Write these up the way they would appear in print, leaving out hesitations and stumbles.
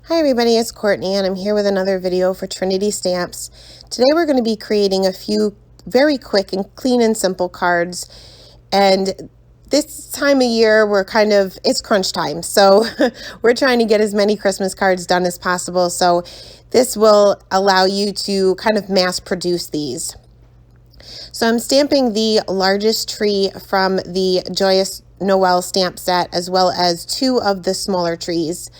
Hi everybody, it's Courtney and I'm here with another video for Trinity Stamps. Today we're going to be creating a few very quick and clean and simple cards. And this time of year it's crunch time. So we're trying to get as many Christmas cards done as possible. So this will allow you to kind of mass produce these. So I'm stamping the largest tree from the Joyous Noel stamp set as well as two of the smaller trees.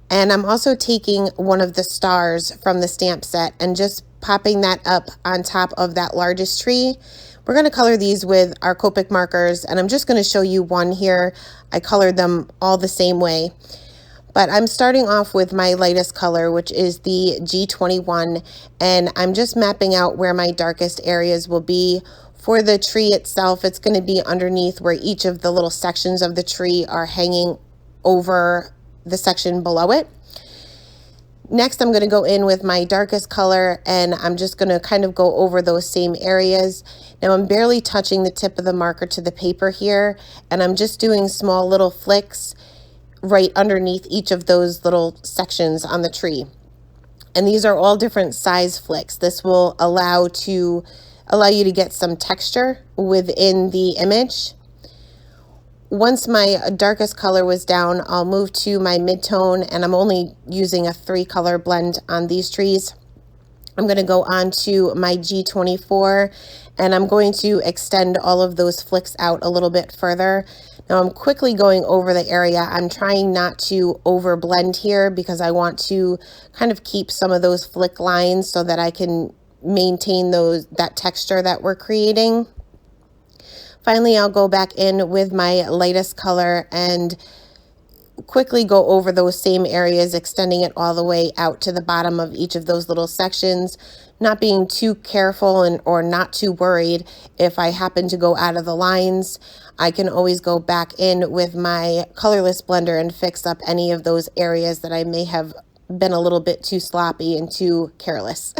And I'm also taking one of the stars from the stamp set and just popping that up on top of that largest tree. We're going to color these with our Copic markers, and I'm just going to show you one here. I colored them all the same way. But I'm starting off with my lightest color, which is the G21, and I'm just mapping out where my darkest areas will be. For the tree itself, it's going to be underneath where each of the little sections of the tree are hanging over the section below it. Next, I'm going to go in with my darkest color and I'm just going to kind of go over those same areas. Now I'm barely touching the tip of the marker to the paper here, and I'm just doing small little flicks right underneath each of those little sections on the tree. And these are all different size flicks. This will allow you to get some texture within the image. Once my darkest color was down, I'll move to my mid-tone, and I'm only using a 3-color blend on these trees. I'm going to go on to my G24, and I'm going to extend all of those flicks out a little bit further. Now I'm quickly going over the area. I'm trying not to over blend here because I want to kind of keep some of those flick lines so that I can maintain that texture that we're creating. Finally, I'll go back in with my lightest color and quickly go over those same areas, extending it all the way out to the bottom of each of those little sections, not being too careful or not too worried if I happen to go out of the lines. I can always go back in with my colorless blender and fix up any of those areas that I may have been a little bit too sloppy and too careless.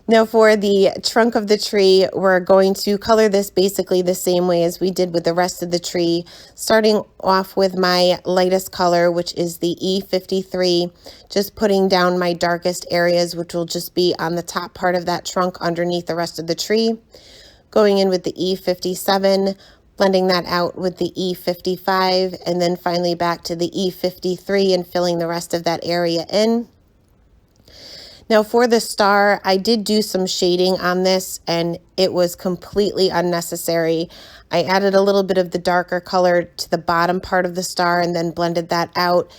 Now for the trunk of the tree, we're going to color this basically the same way as we did with the rest of the tree, starting off with my lightest color, which is the E53, just putting down my darkest areas, which will just be on the top part of that trunk underneath the rest of the tree. Going in with the E57, blending that out with the E55, and then finally back to the E53 and filling the rest of that area in. Now for the star, I did do some shading on this and it was completely unnecessary. I added a little bit of the darker color to the bottom part of the star and then blended that out.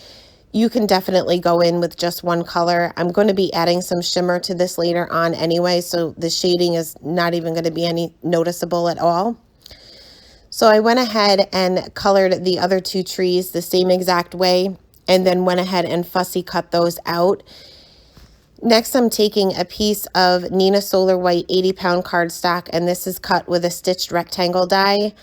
You can definitely go in with just one color. I'm going to be adding some shimmer to this later on anyway, so the shading is not even going to be any noticeable at all. So I went ahead and colored the other two trees the same exact way and then went ahead and fussy cut those out. Next, I'm taking a piece of Nina Solar White 80-pound cardstock, and this is cut with a stitched rectangle die.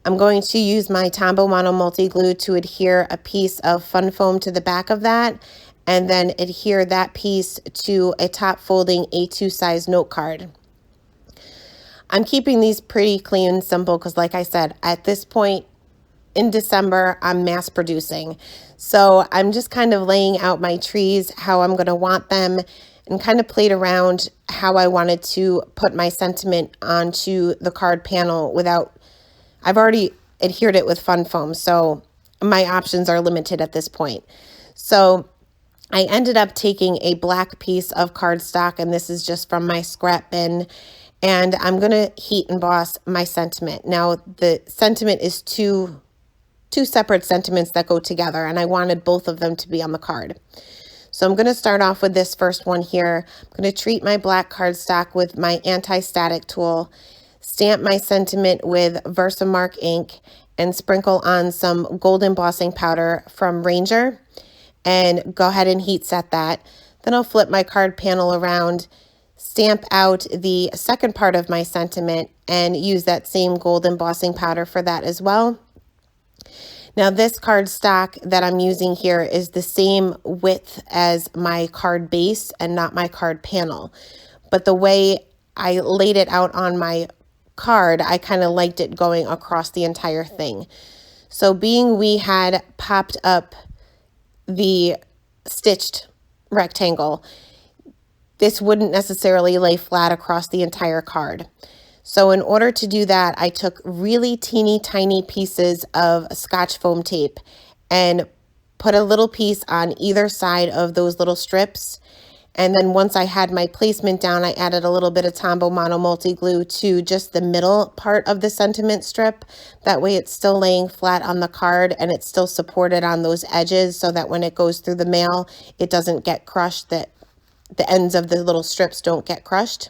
I'm going to use my Tombow Mono Multi-Glue to adhere a piece of Fun Foam to the back of that, and then adhere that piece to a top folding A2 size note card. I'm keeping these pretty clean and simple because, like I said, at this point in December, I'm mass producing. So I'm just kind of laying out my trees, how I'm going to want them, and kind of played around how I wanted to put my sentiment onto the card panel I've already adhered it with Fun Foam, so my options are limited at this point. So I ended up taking a black piece of cardstock, and this is just from my scrap bin, and I'm going to heat emboss my sentiment. Now the sentiment is two separate sentiments that go together, and I wanted both of them to be on the card. So I'm going to start off with this first one here. I'm going to treat my black cardstock with my anti-static tool, stamp my sentiment with Versamark ink, and sprinkle on some gold embossing powder from Ranger, and go ahead and heat set that. Then I'll flip my card panel around, stamp out the second part of my sentiment, and use that same gold embossing powder for that as well. Now this cardstock that I'm using here is the same width as my card base and not my card panel. But the way I laid it out on my card, I kind of liked it going across the entire thing. So being we had popped up the stitched rectangle. This wouldn't necessarily lay flat across the entire card. So in order to do that, I took really teeny tiny pieces of Scotch foam tape and put a little piece on either side of those little strips. And then once I had my placement down, I added a little bit of Tombow Mono Multi Glue to just the middle part of the sentiment strip. That way it's still laying flat on the card and it's still supported on those edges so that when it goes through the mail, it doesn't get crushed, that the ends of the little strips don't get crushed.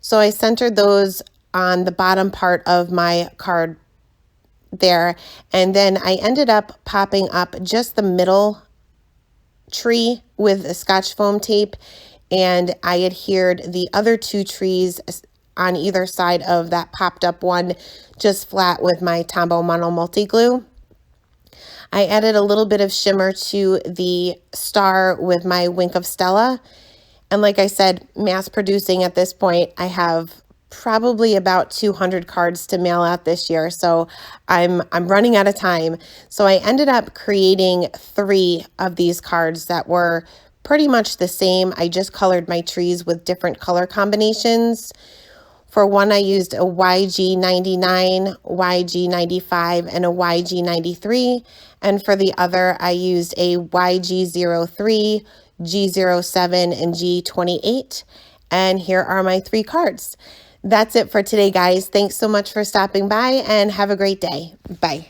So I centered those on the bottom part of my card there. And then I ended up popping up just the middle tree with a Scotch foam tape, and I adhered the other two trees on either side of that popped up one just flat with my Tombow Mono Multi Glue. I added a little bit of shimmer to the star with my Wink of Stella. And like I said, mass producing at this point, I have probably about 200 cards to mail out this year. So I'm running out of time. So I ended up creating 3 of these cards that were pretty much the same. I just colored my trees with different color combinations. For one, I used a YG99, YG95, and a YG93. And for the other, I used a YG03, G07, and G28. And here are my 3 cards. That's it for today, guys. Thanks so much for stopping by and have a great day. Bye.